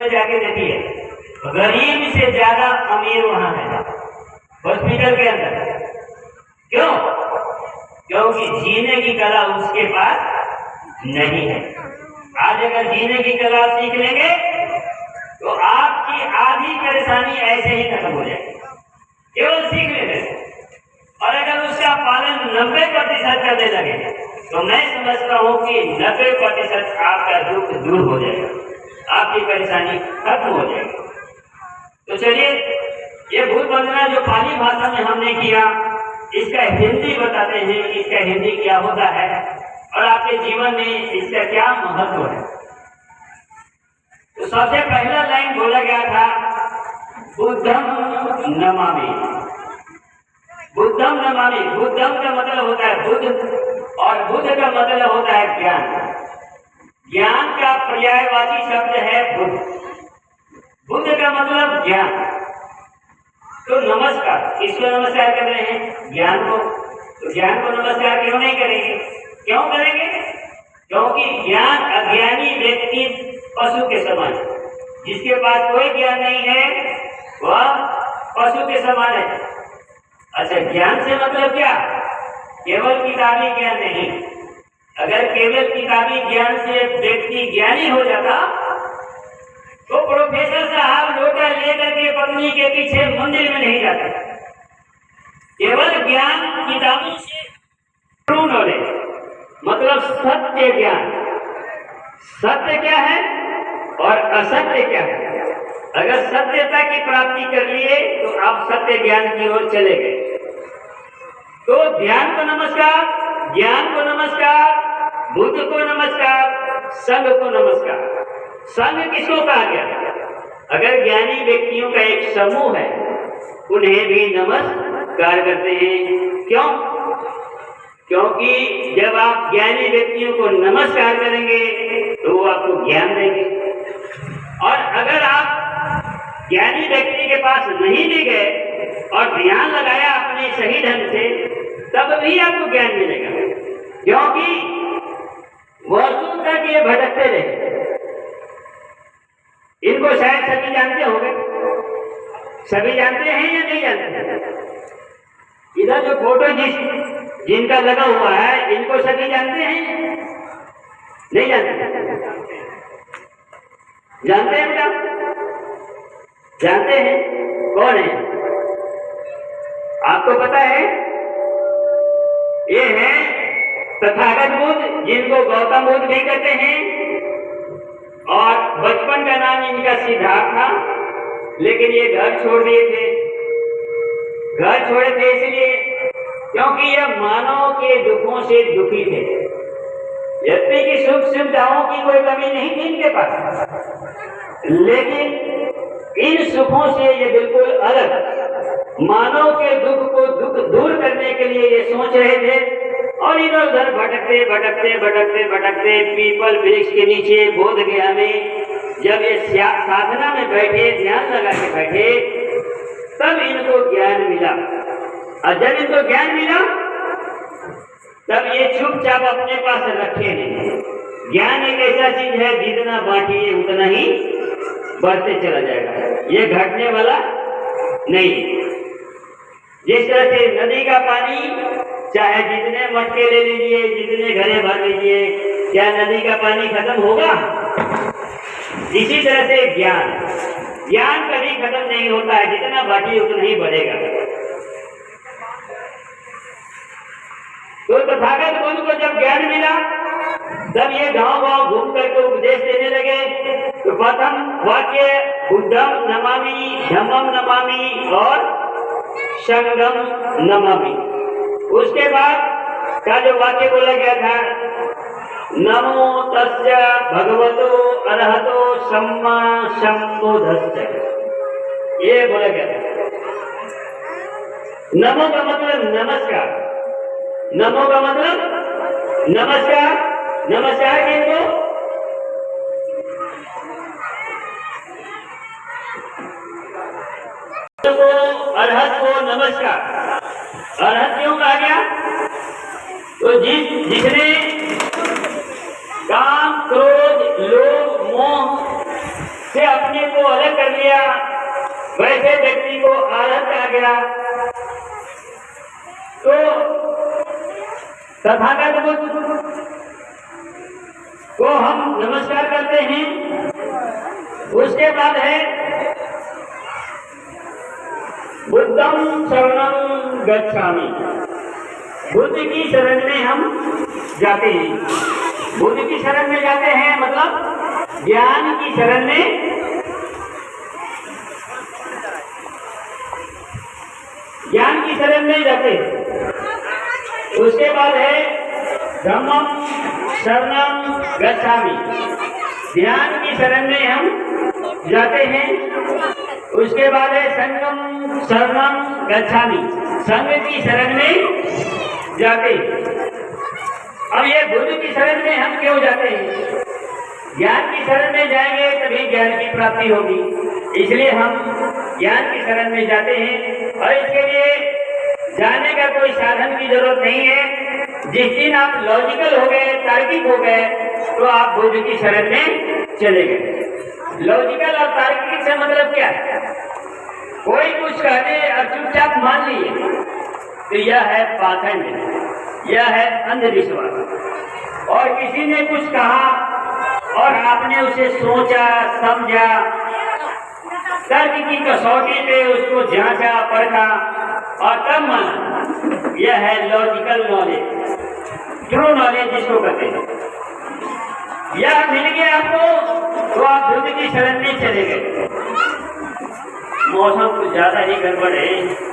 जाके देखिए, गरीब से ज्यादा अमीर वहां है हॉस्पिटल के अंदर। क्यों? क्योंकि जीने की कला उसके पास नहीं है। आज अगर जीने की कला सीख लेंगे तो आपकी आधी परेशानी ऐसे ही खत्म हो जाएगी, केवल सीख लेंगे। और अगर उसका पालन 90% करने लगे तो मैं समझता हूँ कि 90% आपका दुख दूर हो जाएगा, आपकी परेशानी खत्म हो जाएगी। तो चलिए, ये भूत वंदना जो पाली भाषा में हमने किया, इसका हिंदी बताते हैं, इसका हिंदी क्या होता है और आपके जीवन में इसका क्या महत्व है। तो सबसे पहला लाइन बोला गया था, बुद्धम नमामि। बुद्धम नमामि, बुद्धम का मतलब होता है बुद्ध और बुद्ध का मतलब होता है ज्ञान। ज्ञान का पर्यायवाची शब्द है बुद्ध। बुद्ध का मतलब ज्ञान। तो नमस्कार, किसको नमस्कार कर रहे हैं? ज्ञान को। तो ज्ञान को नमस्कार क्यों नहीं करेंगे? क्यों करेंगे? क्योंकि ज्ञान अज्ञानी व्यक्ति पशु के समान है। जिसके पास कोई ज्ञान नहीं है वह पशु के समान है। अच्छा, ज्ञान से मतलब क्या? केवल किताबी ज्ञान नहीं। अगर केवल किताबी ज्ञान से व्यक्ति ज्ञानी हो जाता तो प्रोफेसर साहब लोटा लेकर के पत्नी के पीछे मंदिर में नहीं जाता। केवल ज्ञान किताबों से, ट्रू नॉलेज मतलब सत्य ज्ञान। सत्य क्या है और असत्य क्या है? अगर सत्यता की प्राप्ति कर लिए तो आप सत्य ज्ञान की ओर चले गए। तो ध्यान को नमस्कार, ज्ञान को नमस्कार, बुद्ध को नमस्कार, संघ को नमस्कार। संघ किसको कहा गया? अगर ज्ञानी व्यक्तियों का एक समूह है उन्हें भी नमस्कार करते हैं। क्यों? क्योंकि जब आप ज्ञानी व्यक्तियों को नमस्कार करेंगे तो वो आपको ज्ञान देंगे। और अगर आप ज्ञानी व्यक्ति के पास नहीं भी गए और ध्यान लगाया अपने सही ढंग से, तब भी आपको ज्ञान मिलेगा। क्योंकि वर्षों तक ये भटकते रहे। इनको शायद सभी जानते होंगे। सभी जानते हैं या नहीं जानते? इधर जो फोटो जिनका लगा हुआ है, इनको सभी जानते हैं? नहीं जानते? जानते हैं क्या? जानते हैं? कौन है? आपको पता है? ये है तथागत बुद्ध, जिनको गौतम बुद्ध भी कहते हैं। और बचपन का नाम इनका सिद्धार्थ था, लेकिन ये घर छोड़ दिए थे। घर छोड़े थे इसलिए क्योंकि ये मानव के दुखों से दुखी थे। यद्यपि की सुख सुविधाओं की कोई कमी नहीं थी इनके पास, लेकिन इन सुखों से ये बिल्कुल अलग मानव के दुख को दुख दूर करने के लिए ये सोच रहे थे। और इधर उधर भटकते भटकते भटकते भटकते पीपल वृक्ष के नीचे बोध गया में जब ये साधना में बैठे, ध्यान लगा के बैठे, तब इनको ज्ञान मिला। और जब इनको ज्ञान मिला तब ये चुपचाप अपने पास रखे नहीं। ज्ञान एक ऐसा चीज है, जितना बांटिए उतना ही बढ़ते चला जाएगा, ये घटने वाला नहीं। जिस तरह से नदी का पानी चाहे जितने मटके ले लीजिए, जितने घड़े भर लीजिए, क्या नदी का पानी खत्म होगा? इसी तरह से ज्ञान कभी खत्म नहीं होता है, जितना बांटिए उतना ही बढ़ेगा। तो तथागत बुद्ध को जब ज्ञान मिला तब ये गांव गांव घूम करके उपदेश देने लगे। तो प्रथम वाक्य बुद्धम नमामि, धम्मम नमामि और संघम नमामि। उसके बाद का जो वाक्य बोला गया था, नमो तस्य भगवतो अरहतो सम्मा सम्बुद्धस्य, ये बोला गया था। नमो का मतलब नमस्कार। नमो का मतलब नमस्कार। नमस्कार किनको? अरहत को नमस्कार। अरहत क्यों कहा गया? तो जिसने काम, क्रोध, लोभ, मोह से अपने को अलग कर लिया, वैसे व्यक्ति को आलस आ गया। तो तथागत बुद्ध को हम नमस्कार करते हैं। उसके बाद है बुद्धं शरणं गच्छामि, बुद्ध की शरण में हम जाते हैं। बुद्ध की शरण में जाते हैं मतलब ज्ञान की शरण में, ज्ञान की शरण में जाते हैं। उसके बाद है धम्मं शरणं गच्छामि, ध्यान की शरण में हम जाते हैं। उसके बाद है संघं शरणं गच्छामि, संघ की शरण में जाते। अब ये बुद्ध की शरण में हम क्यों जाते हैं? ज्ञान की शरण में जाएंगे तभी ज्ञान की प्राप्ति होगी, इसलिए हम ज्ञान की शरण में जाते हैं। और इसके लिए जाने का कोई साधन की जरूरत नहीं है। जिस दिन आप लॉजिकल हो गए, तार्किक हो गए, तो आप बुद्ध की शरण में चले गए। लॉजिकल और तार्किक से मतलब क्या है? कोई कुछ कहने और चुपचाप मान लिए तो यह है पाखंड, यह है अंधविश्वास। और किसी ने कुछ कहा और आपने उसे सोचा, समझा, तर्क की कसौटी पे उसको जांचा, परखा और तब माना, यह है लॉजिकल नॉलेज, ट्रू नॉलेज जिसको कहते हैं। यह मिल गया आपको तो आप बुद्ध की शरण में चले गए। मौसम कुछ ज्यादा ही गड़बड़ है।